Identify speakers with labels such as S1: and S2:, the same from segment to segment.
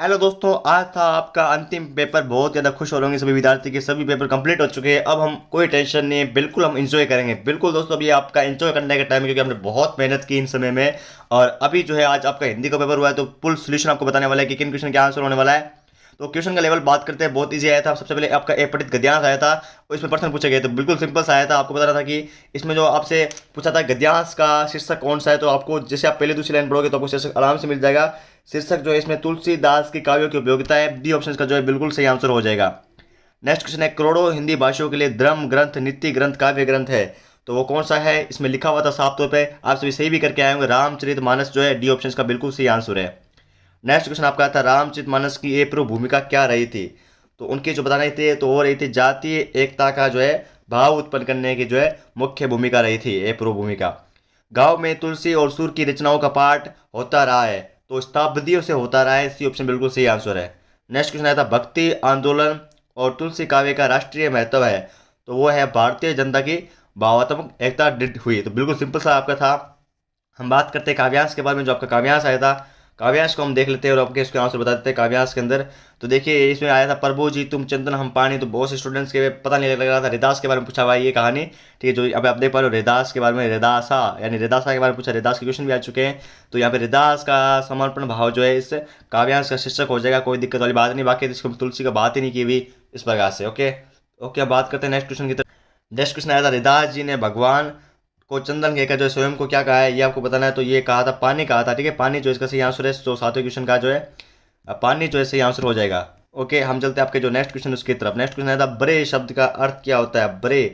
S1: Hello दोस्तों, आज था आपका अंतिम पेपर। बहुत ज़्यादा खुश हो रहे होंगे सभी विद्यार्थी के। सभी पेपर कंप्लीट हो चुके हैं। अब हम कोई टेंशन नहीं है, बिल्कुल हम इंजॉय करेंगे। बिल्कुल दोस्तों, अभी आपका इंजॉय करने का टाइम है, क्योंकि हमने बहुत मेहनत की इन समय में। और अभी जो है आज आपका हिंदी का पेपर हुआ है, तो फुल सोल्यूशन आपको बताने वाला है कि किन क्वेश्चन का आंसर होने वाला है। तो क्वेश्चन का लेवल बात करते हैं, बहुत ईजी आया था। सबसे पहले आपका एक पठित गद्यांश आया था और इसमें प्रश्न पूछे गए थे, बिल्कुल सिंपल सा आया था। आपको बताना था कि इसमें जो आपसे पूछा था गद्यांश का शीर्षक कौन सा है, तो आपको जैसे आप पहले दूसरी लाइन पढ़ोगे तो आपको शीर्षक आराम से मिल जाएगा। शीर्षक जो है इसमें तुलसीदास की काव्यों की उपयोगिता है। डी ऑप्शन का जो है बिल्कुल सही आंसर हो जाएगा। नेक्स्ट क्वेश्चन है, करोड़ों हिंदी भाषियों के लिए धर्म ग्रंथ नित्य ग्रंथ काव्य ग्रंथ है, तो वो कौन सा है। इसमें लिखा हुआ था साफ तौर पे, आप सभी सही भी करके आए होंगे, रामचरित मानस जो है डी ऑप्शन का बिल्कुल सही आंसर है। नेक्स्ट क्वेश्चन आपका था, रामचरित मानस की एक प्रमुख भूमिका क्या रही थी, तो उनकी जो बताना थे तो वो रही थी जातीय एकता का जो है भाव उत्पन्न करने की जो है मुख्य भूमिका रही थी, एक प्रमुख भूमिका। गांव में तुलसी और सूर की रचनाओं का पाठ होता रहा है, तो शताब्दियों से होता रहा है। सी ऑप्शन बिल्कुल सही आंसर है। नेक्स्ट क्वेश्चन आया था, भक्ति आंदोलन और तुलसी काव्य का राष्ट्रीय महत्व है, तो वो है भारतीय जनता की भावात्मक एकता दृढ़ हुई, तो बिल्कुल सिंपल सा आपका था। हम बात करते हैं काव्यांश के बारे में। जो आपका काव्यांश आया था, काव्यांश को हम देख लेते हैं और आपके इसके आंसर बता देते हैं काव्यांश के अंदर। तो देखिए इसमें आया था, प्रभु जी तुम चंदन हम पानी, तो बहुत से स्टूडेंट्स के पता नहीं लग रहा था। हरिदास के बारे में पूछा हुआ है ये कहानी, ठीक है। जो अब आप देख पा रहे हो हरिदास के बारे में, हरिदासा यानी हरिदासा के बारे में पूछा, हरिदास के क्वेश्चन भी आ चुके हैं। तो यहाँ पे हरिदास का समर्पण भाव जो है इस काव्यांश का शीर्षक हो जाएगा, कोई दिक्कत वाली बात नहीं। बाकी इसको तुलसी का बात ही नहीं की हुई इस प्रकार से। ओके ओके, अब बात करते हैं नेक्स्ट क्वेश्चन की तरफ। नेक्स्ट क्वेश्चन आया था, हरिदास जी ने भगवान को चंदन कहकर जो है स्वयं को क्या कहा है, ये आपको बताना है। तो ये कहा था पानी कहा था, ठीक है। पानी जो इसका सही आंसर है, तो सातवें क्वेश्चन का जो है पानी जो है सही आंसर हो जाएगा। ओके, हम चलते हैं आपके जो नेक्स्ट क्वेश्चन उसकी तरफ। नेक्स्ट क्वेश्चन आया था, बरे शब्द का अर्थ क्या होता है। बरे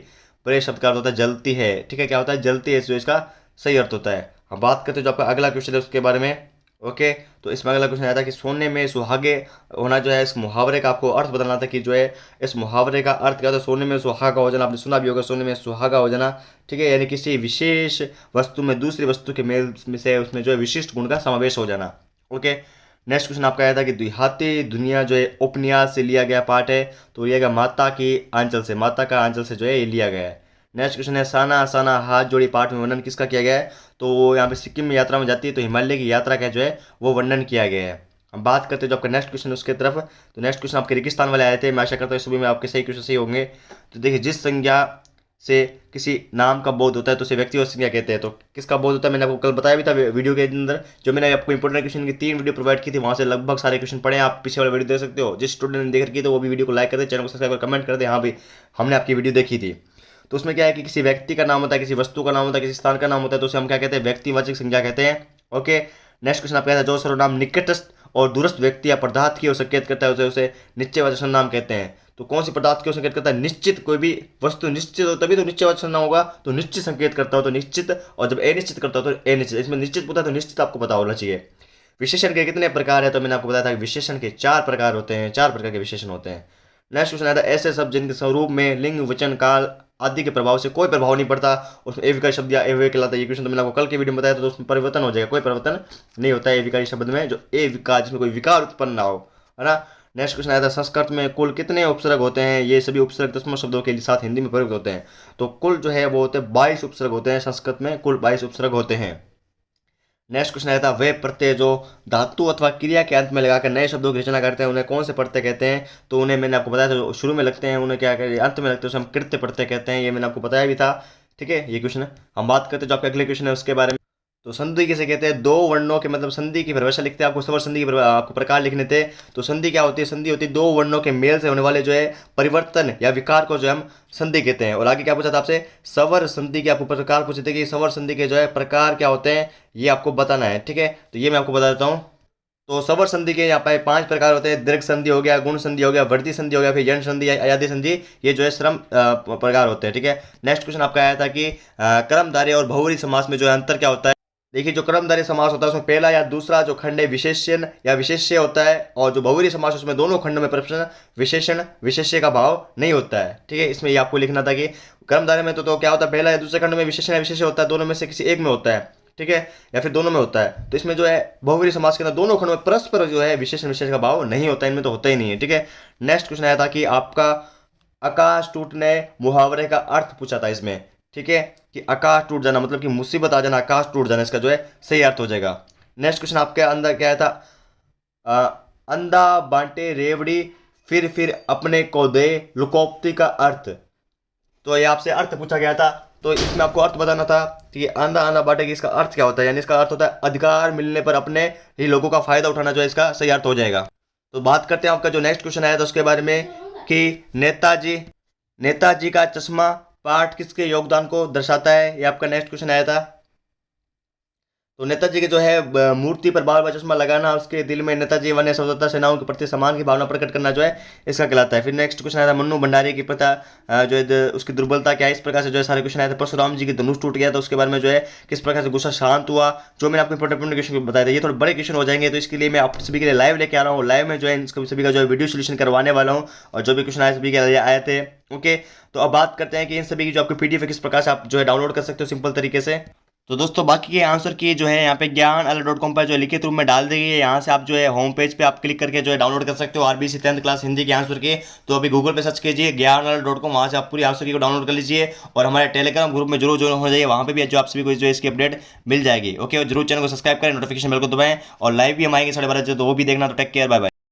S1: बरे शब्द का अर्थ होता है जलती है, ठीक है। क्या होता है, जलती है, जो इसका सही अर्थ होता है। हम बात करते हैं जो आपका अगला क्वेश्चन है उसके बारे में। ओके, तो इसमें अगला क्वेश्चन आया था कि सोने में सुहागे होना जो है, इस मुहावरे का आपको अर्थ बताना था कि जो है इस मुहावरे का अर्थ क्या होता है। सोने में सुहागा हो जाना, आपने सुना भी होगा, सोने में सुहागा हो जाना, ठीक है। यानी किसी विशेष वस्तु में दूसरी वस्तु के मेल में से उसमें जो है विशिष्ट गुण का समावेश हो जाना। ओके, नेक्स्ट क्वेश्चन आपका आया था कि देहाती दुनिया जो है उपन्यास से लिया गया पाठ है, तो लिया गया माता की आंचल से, माता का आंचल से जो है ये लिया गया है। नेक्स्ट क्वेश्चन है, साना साना हाथ जोड़ी पाठ में वर्णन किसका किया गया है, तो यहाँ पे सिक्किम में यात्रा में जाती है, तो हिमालय की यात्रा का जो है वो वर्णन किया गया है। हम बात करते हैं जो आपका नेक्स्ट क्वेश्चन उसके तरफ। तो नेक्स्ट क्वेश्चन आपके रेगिस्तान वाले आए थे, मैं आशा करता हूँ सभी में आपके सही क्वेश्चन सही होंगे। तो देखिए, जिस संज्ञा से किसी नाम का बोध होता है तो उसे व्यक्तिगत संज्ञा कहते हैं। तो किसका बोध होता है, मैंने आपको कल बताया भी था वीडियो के अंदर, जो मैंने आपको इंपोर्टेंट क्वेश्चन की 3 वीडियो प्रोवाइड की थी, वहाँ से लगभग सारे क्वेश्चन पढ़े हैं। आप पीछे वाला वीडियो देख सकते हो। जिस स्टूडेंट ने देख रखी है तो वो भी वीडियो को लाइक कर दे, चैनल को सब्सक्राइब कर, कमेंट कर दे, हाँ भाई हमने आपकी वीडियो देखी थी। तो उसमें क्या है कि किसी व्यक्ति का नाम होता है, किसी वस्तु का नाम होता है, किसी स्थान का नाम होता है, तो उसे हम क्या कहते हैं, व्यक्तिवाचक संज्ञा कहते हैं। ओके, नेक्स्ट क्वेश्चन आपका है, जो सर्वनाम निकटस्थ और दूरस्थ व्यक्ति या पदार्थ की ओर संकेत करता है उसे उसे निश्चयवाचक सर्वनाम कहते हैं। तो कौन सी पदार्थ की ओर संकेत करता है, निश्चित, कोई भी वस्तु निश्चित हो तभी तो निश्चयवाचक सर्वनाम होगा। तो निश्चित संकेत करता हो तो निश्चित, और जब अनिश्चित करता हो तो अनिश्चित। इसमें निश्चित होता है तो निश्चित आपको पता होना चाहिए। विशेषण के कितने प्रकार है, तो मैंने आपको बताया था कि विशेषण के 4 प्रकार होते हैं, 4 प्रकार के विशेषण होते हैं। नेक्स्ट क्वेश्चन आता है, ऐसे शब्द जिनके स्वरूप में लिंग वचन काल आदि के प्रभाव से कोई प्रभाव नहीं पड़ता, उसमें एविकारी शब्द या एविकारी कहलाता है। ये क्वेश्चन तो मैंने आपको कल के वीडियो में बताया था, तो उसमें परिवर्तन हो जाएगा, कोई परिवर्तन नहीं होता है एविकारी शब्द में, जो एविकार जिसमें कोई विकार उत्पन्न ना हो, है ना। नेक्स्ट क्वेश्चन आया था, संस्कृत में कुल कितने उपसर्ग होते हैं। ये सभी उपसर्ग दशमलव शब्दों के साथ हिंदी में प्रयुक्त होते हैं। तो कुल जो है वो होते हैं 22 उपसर्ग होते हैं, संस्कृत में कुल 22 उपसर्ग होते हैं। नेक्स्ट क्वेश्चन आया था, वे प्रत्यय जो धातु अथवा क्रिया के अंत में लगाकर नए शब्दों की रचना करते हैं उन्हें कौन से प्रत्यय कहते हैं, तो उन्हें मैंने आपको बताया था, जो शुरू में लगते हैं उन्हें क्या कहते हैं, अंत में लगते हैं उसे हम कृत्य प्रत्यय कहते हैं। ये मैंने आपको बताया भी था, ठीक है। ये क्वेश्चन है। हम बात करते हैं जो आपका अगले क्वेश्चन है उसके बारे में। तो संधि किसे कहते हैं, 2 वर्णों के मतलब संधि की परिभाषा लिखते हैं, आपको स्वर संधि की आपको प्रकार लिखने थे। तो संधि क्या होती है, संधि होती है 2 वर्णों के मेल से होने वाले जो है परिवर्तन या विकार को जो हम संधि कहते हैं। और आगे क्या पूछा था आपसे, सवर संधि के आपको प्रकार पूछे थे कि सवर संधि के जो है प्रकार क्या होते हैं, ये आपको बताना है, ठीक है। तो ये मैं आपको बता देता हूँ। तो सवर संधि के यहाँ पे 5 प्रकार होते हैं, दीर्घ संधि हो गया, गुण संधि हो गया, वृद्धि संधि हो गया, फिर यण संधि या अयादि संधि, ये जो है श्रम प्रकार होते हैं, ठीक है। नेक्स्ट क्वेश्चन आपका आया था कि कर्मधारय और बहुव्रीहि समास में जो है अंतर क्या होता है। देखिए, जो कर्मधारय समास होता है उसमें पहला या दूसरा जो खंड है विशेषण या विशेष्य होता है, और जो बहुव्रीहि समास उसमें दोनों खंडों में प्रश्न विशेषण विशेष्य का भाव नहीं होता है, ठीक है। इसमें ये आपको लिखना था कि कर्मधारय में तो क्या होता है, पहला या दूसरे खंड में विशेषण या विशेष्य होता है, दोनों में से किसी एक में होता है, ठीक है, या फिर दोनों में होता है। तो इसमें जो है बहुव्रीहि समास के अंदर दोनों खंडों में परस्पर जो है विशेषण विशेष का भाव नहीं होता है, इनमें तो होता ही नहीं है, ठीक है। नेक्स्ट क्वेश्चन आया था कि आपका आकाश टूटने मुहावरे का अर्थ पूछा था इसमें, ठीक है, कि आकाश टूट जाना मतलब कि मुसीबत आ जाना, आकाश टूट जाना, इसका जो है सही अर्थ हो जाएगा। नेक्स्ट क्वेश्चन आपके अंदर क्या आया था, अंधा बांटे रेवड़ी, फिर अपने को दे, लुकोप्ती का अर्थ। तो ये आपसे अर्थ पूछा गया था, तो इसमें आपको अर्थ बताना था। ठीक है, आंधा आंधा बांटे, इसका अर्थ क्या होता है, यानी इसका अर्थ होता है अधिकार मिलने पर अपने ही लोगों का फायदा उठाना, जो है इसका सही अर्थ हो जाएगा। तो बात करते हैं आपका जो नेक्स्ट क्वेश्चन आया था उसके बारे में, कि नेताजी नेताजी का चश्मा पाठ किसके योगदान को दर्शाता है, ये आपका नेक्स्ट क्वेश्चन आया था। तो नेताजी के जो है मूर्ति पर बार बार चश्मा लगाना, उसके दिल में नेताजी व अन्य स्वतंत्रता सेनाओं के प्रति सम्मान की भावना प्रकट करना, जो है इसका कहलाता है। फिर नेक्स्ट क्वेश्चन आया था मन्नू भंडारी की प्रथा, जो है उसकी दुर्बलता क्या है, इस प्रकार से जो है सारे क्वेश्चन आए थे। परशुराम जी की धनुष टूट गया था, उसके बारे में जो है किस प्रकार से गुस्सा शांत हुआ, जो मैंने अपने इंपॉर्टेंट क्वेश्चन बताया था। ये थोड़े बड़े क्वेश्चन हो जाएंगे, तो इसके लिए मैं आप सभी के लिए लाइव लेके आ रहा हूँ। लाइव में जो है इसको सभी का जो है वीडियो सोल्यूशन करवाने वाला हूँ, और जो भी क्वेश्चन आए सभी के लिए आए थे। ओके, तो अब बात करते हैं कि इन सभी की जो आपकी पीडीएफ है किस प्रकार से आप जो है डाउनलोड कर सकते हो सिंपल तरीके से। तो दोस्तों बाकी के आंसर की जो है यहाँ पे ज्ञान पर जो लिखित रूप में डाल दी गई है, यहाँ से आप जो है होम पेज पे आप क्लिक करके जो है डाउनलोड कर सकते हो आरबीसी 10th क्लास हिंदी के आंसर के। तो अभी गूगल पे सर्च कीजिए ज्ञान.com, वहाँ से आप पूरी आंसर की को डाउनलोड कर लीजिए, और हमारे टेलीग्राम ग्रुप में जरूर ज्वाइन हो जाइए, वहाँ पे भी जो आप सभी को जो है इसकी अपडेट मिल जाएगी। ओके, जरूर चैनल को सब्सक्राइब करें, नोटिफिकेशन बेल को दबाएं, और लाइव भी हम आएंगे 12:30, तो वो भी देखना। तो टेक केयर, बाय बाय।